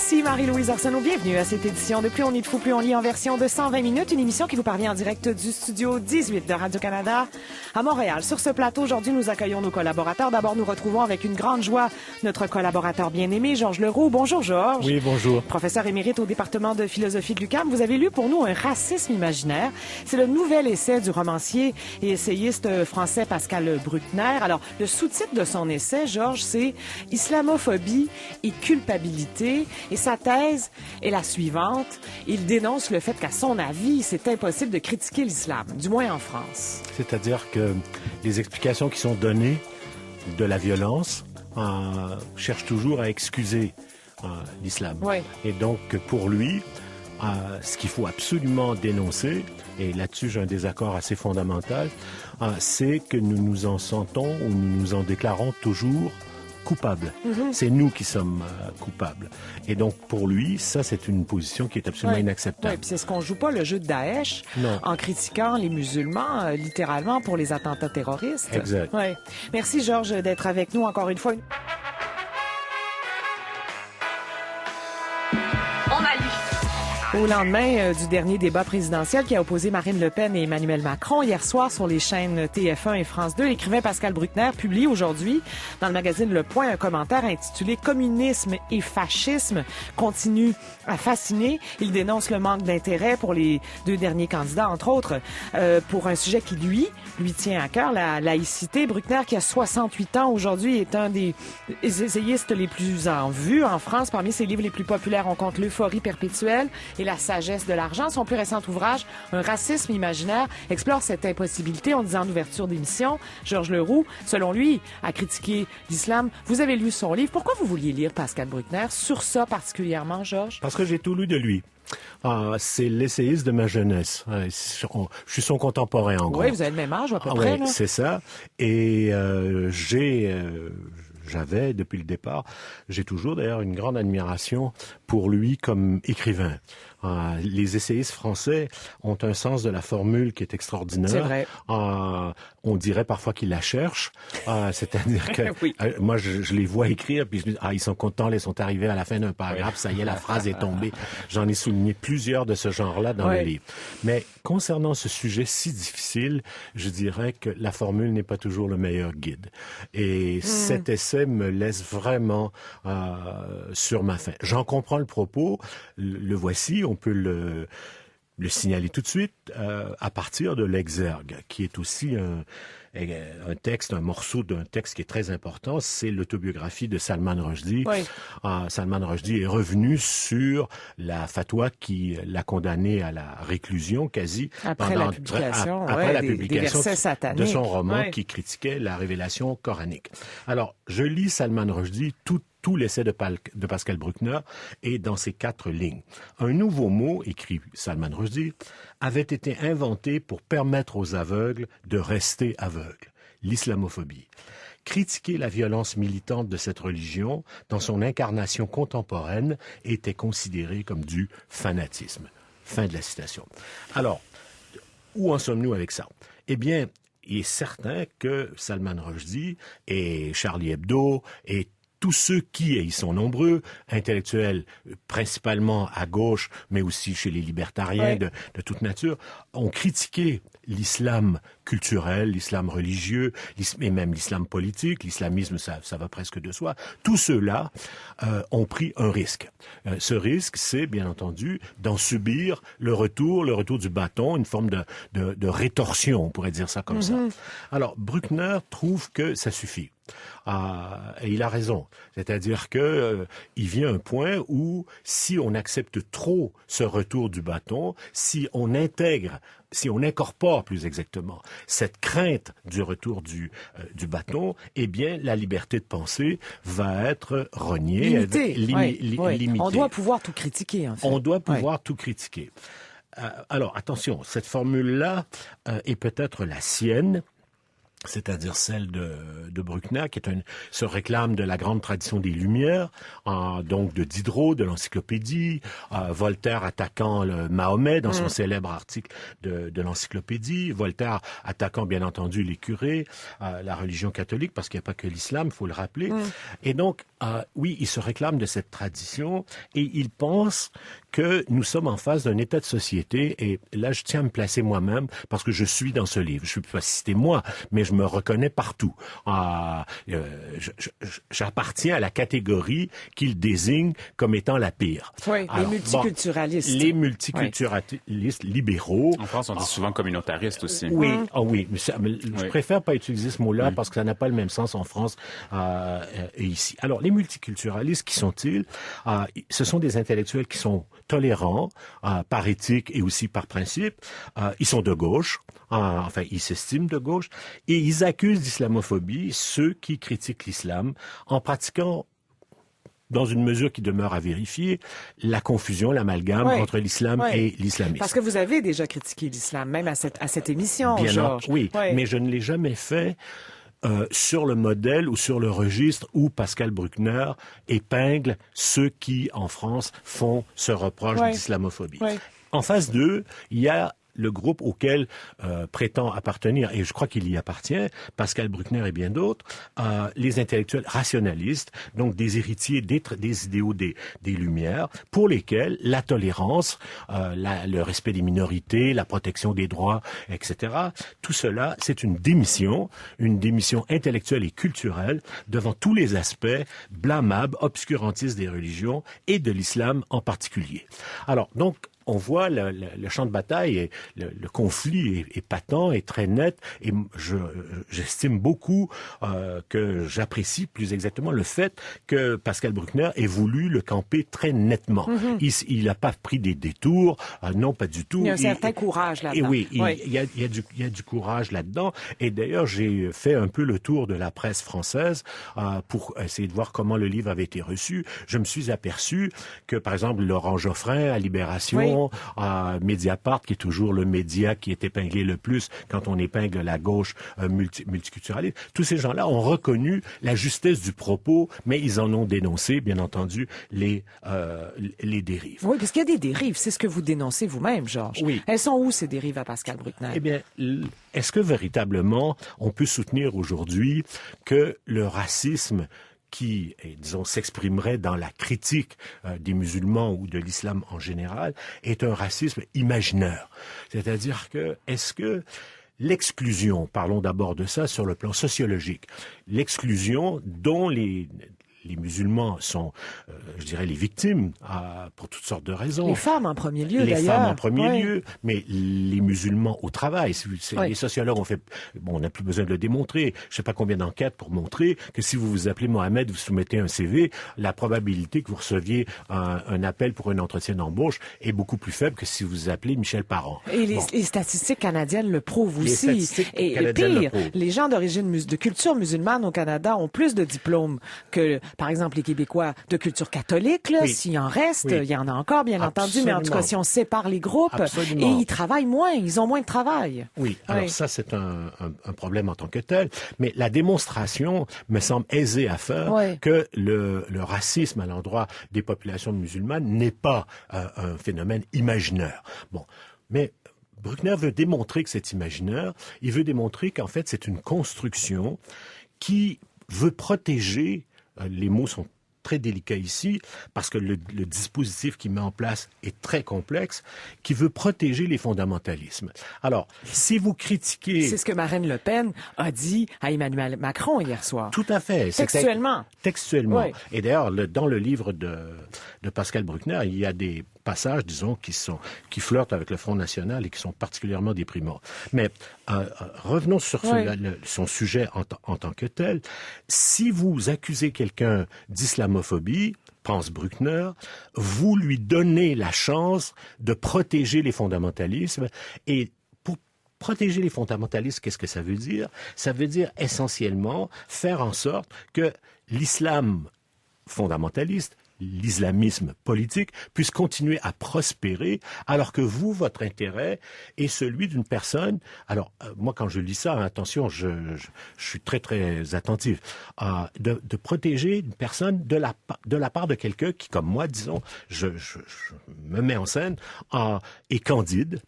Ici Marie-Louise Arsenault, bienvenue à cette édition de Plus on est de fou, plus on lit en version de 120 minutes, une émission qui vous parvient en direct du studio 18 de Radio-Canada à Montréal. Sur ce plateau, aujourd'hui, nous accueillons nos collaborateurs. D'abord, nous retrouvons avec une grande joie notre collaborateur bien-aimé, Georges Leroux. Bonjour, Georges. Oui, bonjour. Professeur émérite au département de philosophie de l'UQAM, vous avez lu pour nous Un racisme imaginaire. C'est le nouvel essai du romancier et essayiste français Pascal Bruckner. Alors, le sous-titre de son essai, Georges, c'est « Islamophobie et culpabilité ». Et sa thèse est la suivante. Il dénonce le fait qu'à son avis, c'est impossible de critiquer l'islam, du moins en France. C'est-à-dire que les explications qui sont données de la violence cherchent toujours à excuser l'islam. Oui. Et donc, pour lui, ce qu'il faut absolument dénoncer, et là-dessus j'ai un désaccord assez fondamental, c'est que nous nous en sentons ou nous nous en déclarons toujours coupables. Mm-hmm. C'est nous qui sommes coupables. Et donc, pour lui, ça, c'est une position qui est absolument inacceptable. Oui, puis c'est ce qu'on joue pas le jeu de Daesh en critiquant les musulmans, littéralement, pour les attentats terroristes. Exact. Oui. Merci, Georges, d'être avec nous encore une fois. Au lendemain du dernier débat présidentiel qui a opposé Marine Le Pen et Emmanuel Macron hier soir sur les chaînes TF1 et France 2, l'écrivain Pascal Bruckner publie aujourd'hui dans le magazine Le Point un commentaire intitulé « Communisme et fascisme continue à fasciner ». Il dénonce le manque d'intérêt pour les deux derniers candidats, entre autres, pour un sujet qui, lui tient à cœur, la laïcité. Bruckner, qui a 68 ans aujourd'hui, est un des essayistes les plus en vue en France. Parmi ses livres les plus populaires, on compte L'euphorie perpétuelle et La sagesse de l'argent. Son plus récent ouvrage, Un racisme imaginaire, explore cette impossibilité. On disait en ouverture d'émission, Georges Leroux, selon lui, a critiqué l'islam. Vous avez lu son livre. Pourquoi vous vouliez lire Pascal Bruckner sur ça particulièrement, Georges? Parce que j'ai tout lu de lui. C'est l'essayiste de ma jeunesse. Je suis son contemporain, en gros. Oui, vous avez le même âge, à peu près. Oui, c'est ça. Et j'avais, depuis le départ, j'ai toujours d'ailleurs une grande admiration pour lui comme écrivain. Les essayistes français ont un sens de la formule qui est extraordinaire. C'est vrai. On dirait parfois qu'ils la cherchent. C'est-à-dire que oui. Moi, je les vois écrire, puis je me dis, ils sont contents, ils sont arrivés à la fin d'un paragraphe, ça y est, la phrase est tombée. J'en ai souligné plusieurs de ce genre-là dans le livre. Mais concernant ce sujet si difficile, je dirais que la formule n'est pas toujours le meilleur guide. Et cet essai me laisse vraiment sur ma faim. J'en comprends le propos, le voici, on peut le signaler tout de suite à partir de l'Exergue, qui est aussi un morceau d'un texte qui est très important, c'est l'autobiographie de Salman Rushdie. Oui. Salman Rushdie est revenu sur la fatwa qui l'a condamné à la réclusion quasi après la publication des versets sataniques de son roman qui critiquait la révélation coranique. Alors, je lis Salman Rushdie, tout l'essai de Pascal Bruckner est dans ces 4 lignes. Un nouveau mot, écrit Salman Rushdie, avait été inventé pour permettre aux aveugles de rester aveugles. L'islamophobie. Critiquer la violence militante de cette religion dans son incarnation contemporaine était considéré comme du fanatisme. Fin de la citation. Alors, où en sommes-nous avec ça? Eh bien, il est certain que Salman Rushdie et Charlie Hebdo et tous ceux qui, et ils sont nombreux, intellectuels principalement à gauche, mais aussi chez les libertariens de toute nature, ont critiqué l'islam culturel, l'islam religieux, et même l'islam politique, l'islamisme, ça va presque de soi. Tous ceux-là ont pris un risque. Ce risque, c'est bien entendu d'en subir le retour du bâton, une forme de rétorsion, on pourrait dire ça comme ça. Alors, Bruckner trouve que ça suffit. Et il a raison. C'est-à-dire que il vient un point où si on accepte trop ce retour du bâton, si on incorpore plus exactement cette crainte du retour du bâton, eh bien la liberté de penser va être reniée, limitée. On doit pouvoir tout critiquer, en fait. On doit pouvoir tout critiquer. Alors attention, cette formule-là est peut-être la sienne. c'est-à-dire celle de Bruckner, qui se réclame de la grande tradition des Lumières, donc de Diderot, de l'encyclopédie, Voltaire attaquant le Mahomet dans son célèbre article de l'encyclopédie, Voltaire attaquant bien entendu les curés, la religion catholique, parce qu'il n'y a pas que l'islam, il faut le rappeler. Et donc, oui, il se réclame de cette tradition et il pense que nous sommes en face d'un état de société, et là je tiens à me placer moi-même parce que je suis dans ce livre. Je ne peux pas citer moi, mais je me reconnais partout. J'appartiens à la catégorie qu'il désigne comme étant la pire. Oui, alors, les multiculturalistes. Les multiculturalistes libéraux. En France, on dit souvent communautaristes aussi. Oui, oui. Mais je préfère pas utiliser ce mot-là parce que ça n'a pas le même sens en France et ici. Alors, les multiculturalistes, qui sont-ils? Ce sont des intellectuels qui sont tolérants par éthique et aussi par principe. Ils sont de gauche, enfin ils s'estiment de gauche, et ils accusent d'islamophobie ceux qui critiquent l'islam en pratiquant, dans une mesure qui demeure à vérifier, la confusion, l'amalgame entre l'islam et l'islamisme. Parce que vous avez déjà critiqué l'islam, même à cette émission, Bien Georges. Oui, mais je ne l'ai jamais fait sur le modèle ou sur le registre où Pascal Bruckner épingle ceux qui, en France, font ce reproche d'islamophobie. En phase 2, il y a le groupe auquel prétend appartenir, et je crois qu'il y appartient, Pascal Bruckner et bien d'autres, les intellectuels rationalistes, donc des héritiers des idéaux des Lumières, pour lesquels la tolérance, le respect des minorités, la protection des droits, etc., tout cela, c'est une démission intellectuelle et culturelle devant tous les aspects blâmables, obscurantistes des religions et de l'islam en particulier. Alors, donc, on voit le champ de bataille et le conflit est patent et très net, et j'estime beaucoup que j'apprécie plus exactement le fait que Pascal Bruckner ait voulu le camper très nettement. Il n'a pas pris des détours, non, pas du tout. Il y a un certain courage là-dedans. Et oui, il y a du courage là-dedans, et d'ailleurs j'ai fait un peu le tour de la presse française pour essayer de voir comment le livre avait été reçu. Je me suis aperçu que, par exemple, Laurent Geoffrin à Libération, Mediapart, qui est toujours le média qui est épinglé le plus quand on épingle la gauche multiculturaliste. Tous ces gens-là ont reconnu la justesse du propos, mais ils en ont dénoncé, bien entendu, les dérives. Oui, parce qu'il y a des dérives. C'est ce que vous dénoncez vous-même, Georges. Oui. Elles sont où, ces dérives à Pascal Bruckner? Eh bien, est-ce que véritablement on peut soutenir aujourd'hui que le racisme qui, disons, s'exprimerait dans la critique des musulmans ou de l'islam en général, est un racisme imaginaire? C'est-à-dire que, est-ce que l'exclusion, parlons d'abord de ça sur le plan sociologique, l'exclusion dont les musulmans sont, je dirais, les victimes pour toutes sortes de raisons. Les femmes en premier lieu, d'ailleurs. Les femmes en premier lieu, mais les musulmans au travail. Les sociologues ont fait... Bon, on n'a plus besoin de le démontrer. Je ne sais pas combien d'enquêtes pour montrer que si vous vous appelez Mohamed, vous soumettez un CV, la probabilité que vous receviez un appel pour un entretien d'embauche est beaucoup plus faible que si vous vous appelez Michel Parent. Et les statistiques canadiennes le prouvent aussi. Et pire, les gens de culture musulmane au Canada ont plus de diplômes que... Par exemple, les Québécois de culture catholique, là, s'il en reste, il y en a encore, bien entendu, mais en tout cas, si on sépare les groupes, et ils travaillent moins, ils ont moins de travail. Oui, alors ça, c'est un problème en tant que tel, mais la démonstration me semble aisée à faire que le racisme à l'endroit des populations musulmanes n'est pas un phénomène imaginaire. Bon, mais Bruckner veut démontrer que c'est imaginaire, il veut démontrer qu'en fait, c'est une construction qui veut protéger. Les mots sont très délicats ici, parce que le dispositif qu'il met en place est très complexe, qui veut protéger les fondamentalismes. Alors, si vous critiquez... C'est ce que Marine Le Pen a dit à Emmanuel Macron hier soir. Tout à fait. Textuellement. Textuellement. Oui. Et d'ailleurs, dans le livre de Pascal Bruckner, il y a des passages, disons, qui flirtent avec le Front National et qui sont particulièrement déprimants. Mais revenons sur son sujet en tant que tel. Si vous accusez quelqu'un d'islamophobie, pense Bruckner, vous lui donnez la chance de protéger les fondamentalismes. Et pour protéger les fondamentalistes, qu'est-ce que ça veut dire? Ça veut dire essentiellement faire en sorte que l'islam fondamentaliste l'islamisme politique puisse continuer à prospérer, alors que vous, votre intérêt est celui d'une personne. Alors, moi, quand je lis ça, attention, je suis très, très attentif, de protéger une personne de la part de quelqu'un qui, comme moi, disons, je me mets en scène, est candide,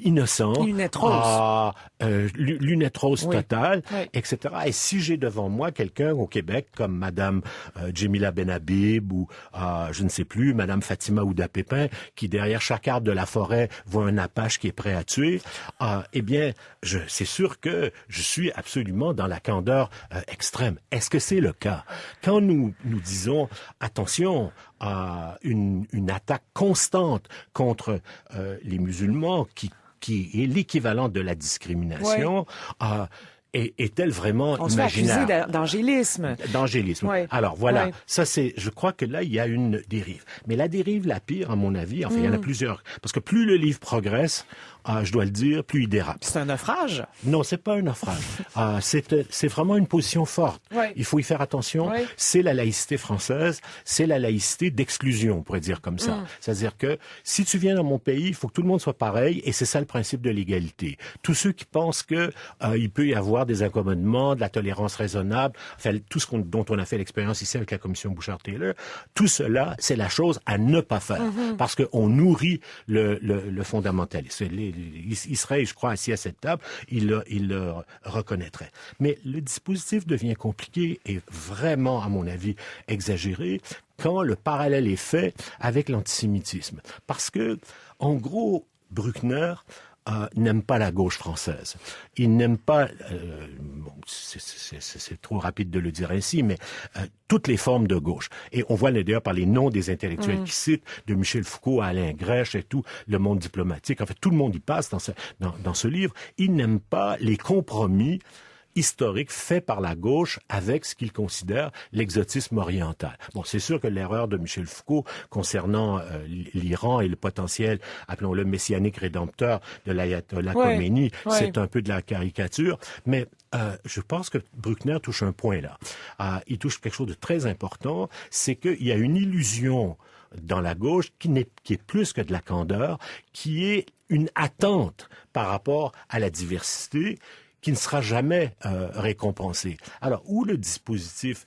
innocent, lunette rose, lunette rose totale, oui. etc. Et si j'ai devant moi quelqu'un au Québec comme Madame Djemila Benhabib ou je ne sais plus, Madame Fatima Ouda-Pépin, qui derrière chaque arbre de la forêt voit un apache qui est prêt à tuer, eh bien, c'est sûr que je suis absolument dans la candeur extrême. Est-ce que c'est le cas? Quand nous disons, attention, une attaque constante contre les musulmans qui est l'équivalent de la discrimination, est-elle vraiment on imaginaire? On se fait accuser d'angélisme. D'angélisme. Oui. Alors voilà, oui. Ça c'est, je crois que là il y a une dérive. Mais la dérive la pire, à mon avis, enfin il y en a plusieurs, parce que plus le livre progresse, je dois le dire, plus il dérape. C'est un naufrage? Non, c'est pas un naufrage. C'est vraiment une position forte. Oui. Il faut y faire attention. Oui. C'est la laïcité française, c'est la laïcité d'exclusion, on pourrait dire comme ça. C'est-à-dire que si tu viens dans mon pays, il faut que tout le monde soit pareil, et c'est ça le principe de l'égalité. Tous ceux qui pensent que il peut y avoir des accommodements, de la tolérance raisonnable, enfin tout ce dont on a fait l'expérience ici avec la commission Bouchard-Taylor, tout cela, c'est la chose à ne pas faire, parce qu'on nourrit le fondamentalisme. Israël, je crois, assis à cette table, il le reconnaîtrait. Mais le dispositif devient compliqué et vraiment, à mon avis, exagéré quand le parallèle est fait avec l'antisémitisme. Parce que, en gros, Bruckner n'aime pas la gauche française. Il n'aime pas, c'est trop rapide de le dire ainsi, mais toutes les formes de gauche. Et on voit d'ailleurs par les noms des intellectuels qui citent, de Michel Foucault à Alain Grèche et tout, le monde diplomatique. En fait, tout le monde y passe dans ce livre. Il n'aime pas les compromis historique fait par la gauche avec ce qu'il considère l'exotisme oriental. Bon, c'est sûr que l'erreur de Michel Foucault concernant l'Iran et le potentiel, appelons-le messianique rédempteur de l'ayatollah Khomeini, c'est un peu de la caricature, mais je pense que Bruckner touche un point là. Il touche quelque chose de très important, c'est qu'il y a une illusion dans la gauche qui est plus que de la candeur, qui est une attente par rapport à la diversité qui ne sera jamais récompensé. Alors, où le dispositif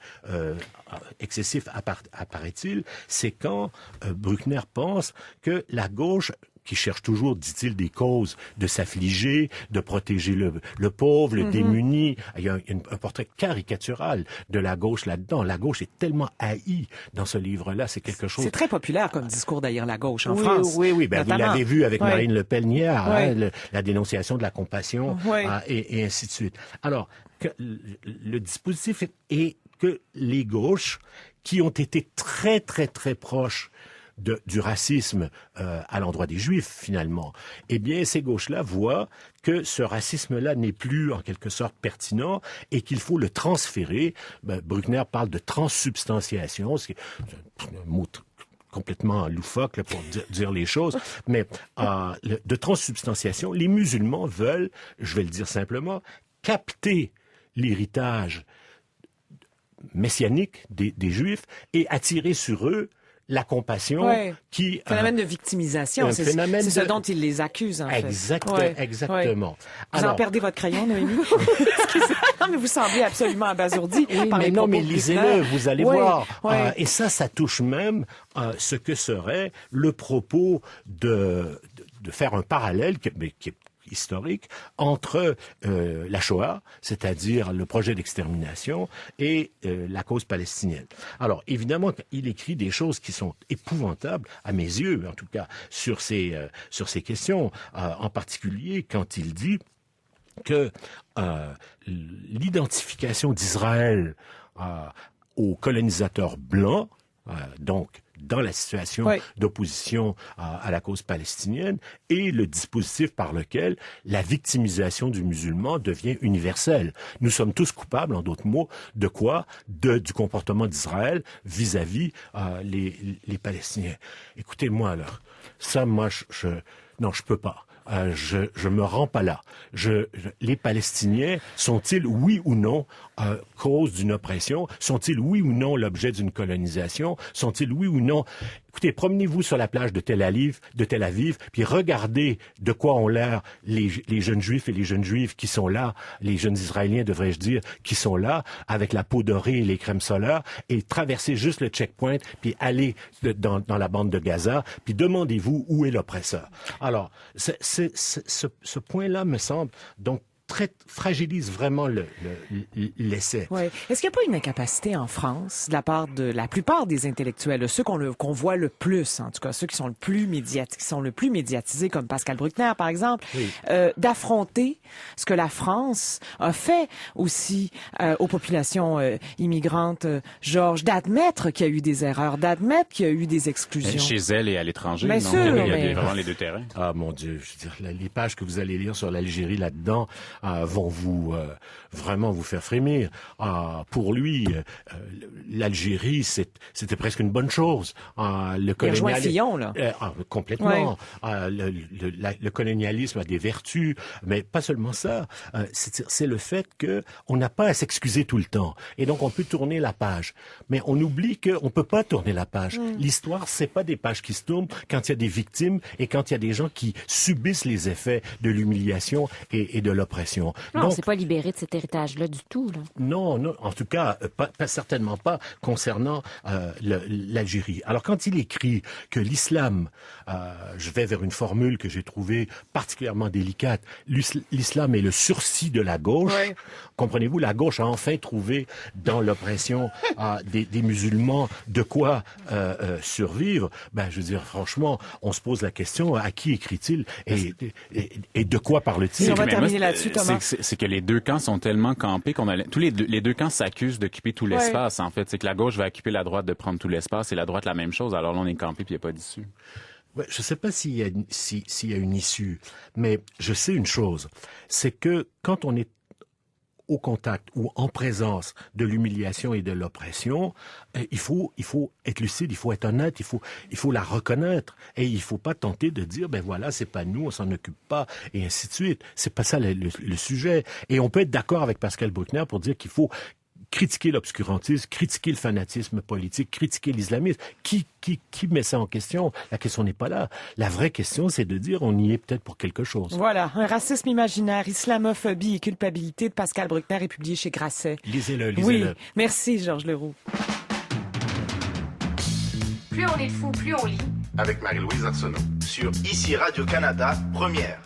excessif apparaît-il, c'est quand Bruckner pense que la gauche, qui cherche toujours, dit-il, des causes de s'affliger, de protéger le pauvre, le démuni. Il y a un portrait caricatural de la gauche là-dedans. La gauche est tellement haïe dans ce livre-là, c'est quelque chose... C'est très populaire comme discours d'ailleurs, la gauche, en France. Oui, ben, vous l'avez vu avec Marine Le Pen hier, la dénonciation de la compassion, et ainsi de suite. Alors, le dispositif est que les gauches, qui ont été très, très, très proches du racisme à l'endroit des Juifs, finalement, eh bien, ces gauches-là voient que ce racisme-là n'est plus, en quelque sorte, pertinent et qu'il faut le transférer. Bruckner parle de transsubstantiation, c'est un mot complètement loufoque là, pour dire les choses, mais de transsubstantiation, les musulmans veulent, je vais le dire simplement, capter l'héritage messianique des Juifs et attirer sur eux la compassion qui... Phénomène de victimisation, c'est ce dont il les accuse, en fait. Exactement. Vous en perdez votre crayon, Noémie? Non, mais vous semblez absolument abasourdi par les propos mais lisez-le, vous allez voir. Et ça touche même ce que serait le propos de faire un parallèle qui est historique entre la Shoah, c'est-à-dire le projet d'extermination, et la cause palestinienne. Alors, évidemment, il écrit des choses qui sont épouvantables, à mes yeux, en tout cas, sur ces questions, en particulier quand il dit que l'identification d'Israël aux colonisateurs blancs, donc dans la situation d'opposition à la cause palestinienne, et le dispositif par lequel la victimisation du musulman devient universelle. Nous sommes tous coupables, en d'autres mots, de quoi? Du comportement d'Israël vis-à-vis les Palestiniens. Écoutez-moi, là, ça, moi, non, je peux pas. Je me rends pas là. Les Palestiniens sont-ils, oui ou non, cause d'une oppression? Sont-ils, oui ou non, l'objet d'une colonisation? Sont-ils, oui ou non... Écoutez, promenez-vous sur la plage de Tel Aviv, puis regardez de quoi ont l'air les jeunes Juifs et les jeunes Juives qui sont là, les jeunes Israéliens, devrais-je dire, qui sont là, avec la peau dorée et les crèmes solaires, et traversez juste le checkpoint, puis allez dans la bande de Gaza, puis demandez-vous où est l'oppresseur. Alors, ce point-là me semble donc fragilise vraiment l'essai. Oui. Est-ce qu'il n'y a pas une incapacité en France de la part de la plupart des intellectuels, ceux qu'on voit le plus, en tout cas ceux qui sont le plus médiatisés, comme Pascal Bruckner par exemple, oui. D'affronter ce que la France a fait aussi aux populations immigrantes, Georges, d'admettre qu'il y a eu des erreurs, d'admettre qu'il y a eu des exclusions. Chez elle et à l'étranger. Bien sûr, il y a vraiment les deux terrains. Ah mon Dieu, je veux dire, les pages que vous allez lire sur l'Algérie là-dedans vont vous vraiment vous faire frémir. Pour lui, l'Algérie, c'était presque une bonne chose. Le colonialisme, Fillon, là. Complètement. Ouais. Le colonialisme a des vertus, mais pas seulement ça. C'est le fait que on n'a pas à s'excuser tout le temps, et donc on peut tourner la page. Mais on oublie qu'on peut pas tourner la page. L'histoire, c'est pas des pages qui se tournent quand il y a des victimes et quand il y a des gens qui subissent les effets de l'humiliation et de l'oppression. Non, donc, c'est pas libéré de cet héritage-là du tout. Là. Non, en tout cas, certainement pas concernant l'Algérie. Alors, quand il écrit que l'islam, je vais vers une formule que j'ai trouvée particulièrement délicate, l'islam est le sursis de la gauche, ouais. Comprenez-vous, la gauche a enfin trouvé dans l'oppression des musulmans de quoi survivre. Je veux dire, franchement, on se pose la question, à qui écrit-il et de quoi parle-t-il? On va terminer là-dessus. C'est que les deux camps sont tellement campés qu'on a les deux camps s'accusent d'occuper tout l'espace. Ouais. En fait, c'est que la gauche va occuper la droite de prendre tout l'espace et la droite la même chose. Alors là, on est campé puis il n'y a pas d'issue. Ouais, je ne sais pas s'il y a une issue, mais je sais une chose, c'est que quand on est au contact ou en présence de l'humiliation et de l'oppression, il faut être lucide, il faut être honnête, il faut la reconnaître et il faut pas tenter de dire voilà, c'est pas nous, on s'en occupe pas et ainsi de suite. C'est pas ça le sujet. Et on peut être d'accord avec Pascal Bruckner pour dire qu'il faut critiquer l'obscurantisme, critiquer le fanatisme politique, critiquer l'islamisme. Qui met ça en question? La question n'est pas là. La vraie question, c'est de dire on y est peut-être pour quelque chose. Voilà, un racisme imaginaire, islamophobie et culpabilité de Pascal Bruckner est publié chez Grasset. Lisez-le. Oui, merci Georges Leroux. Plus on est fou, plus on lit. Avec Marie-Louise Arsenault sur Ici Radio-Canada, première.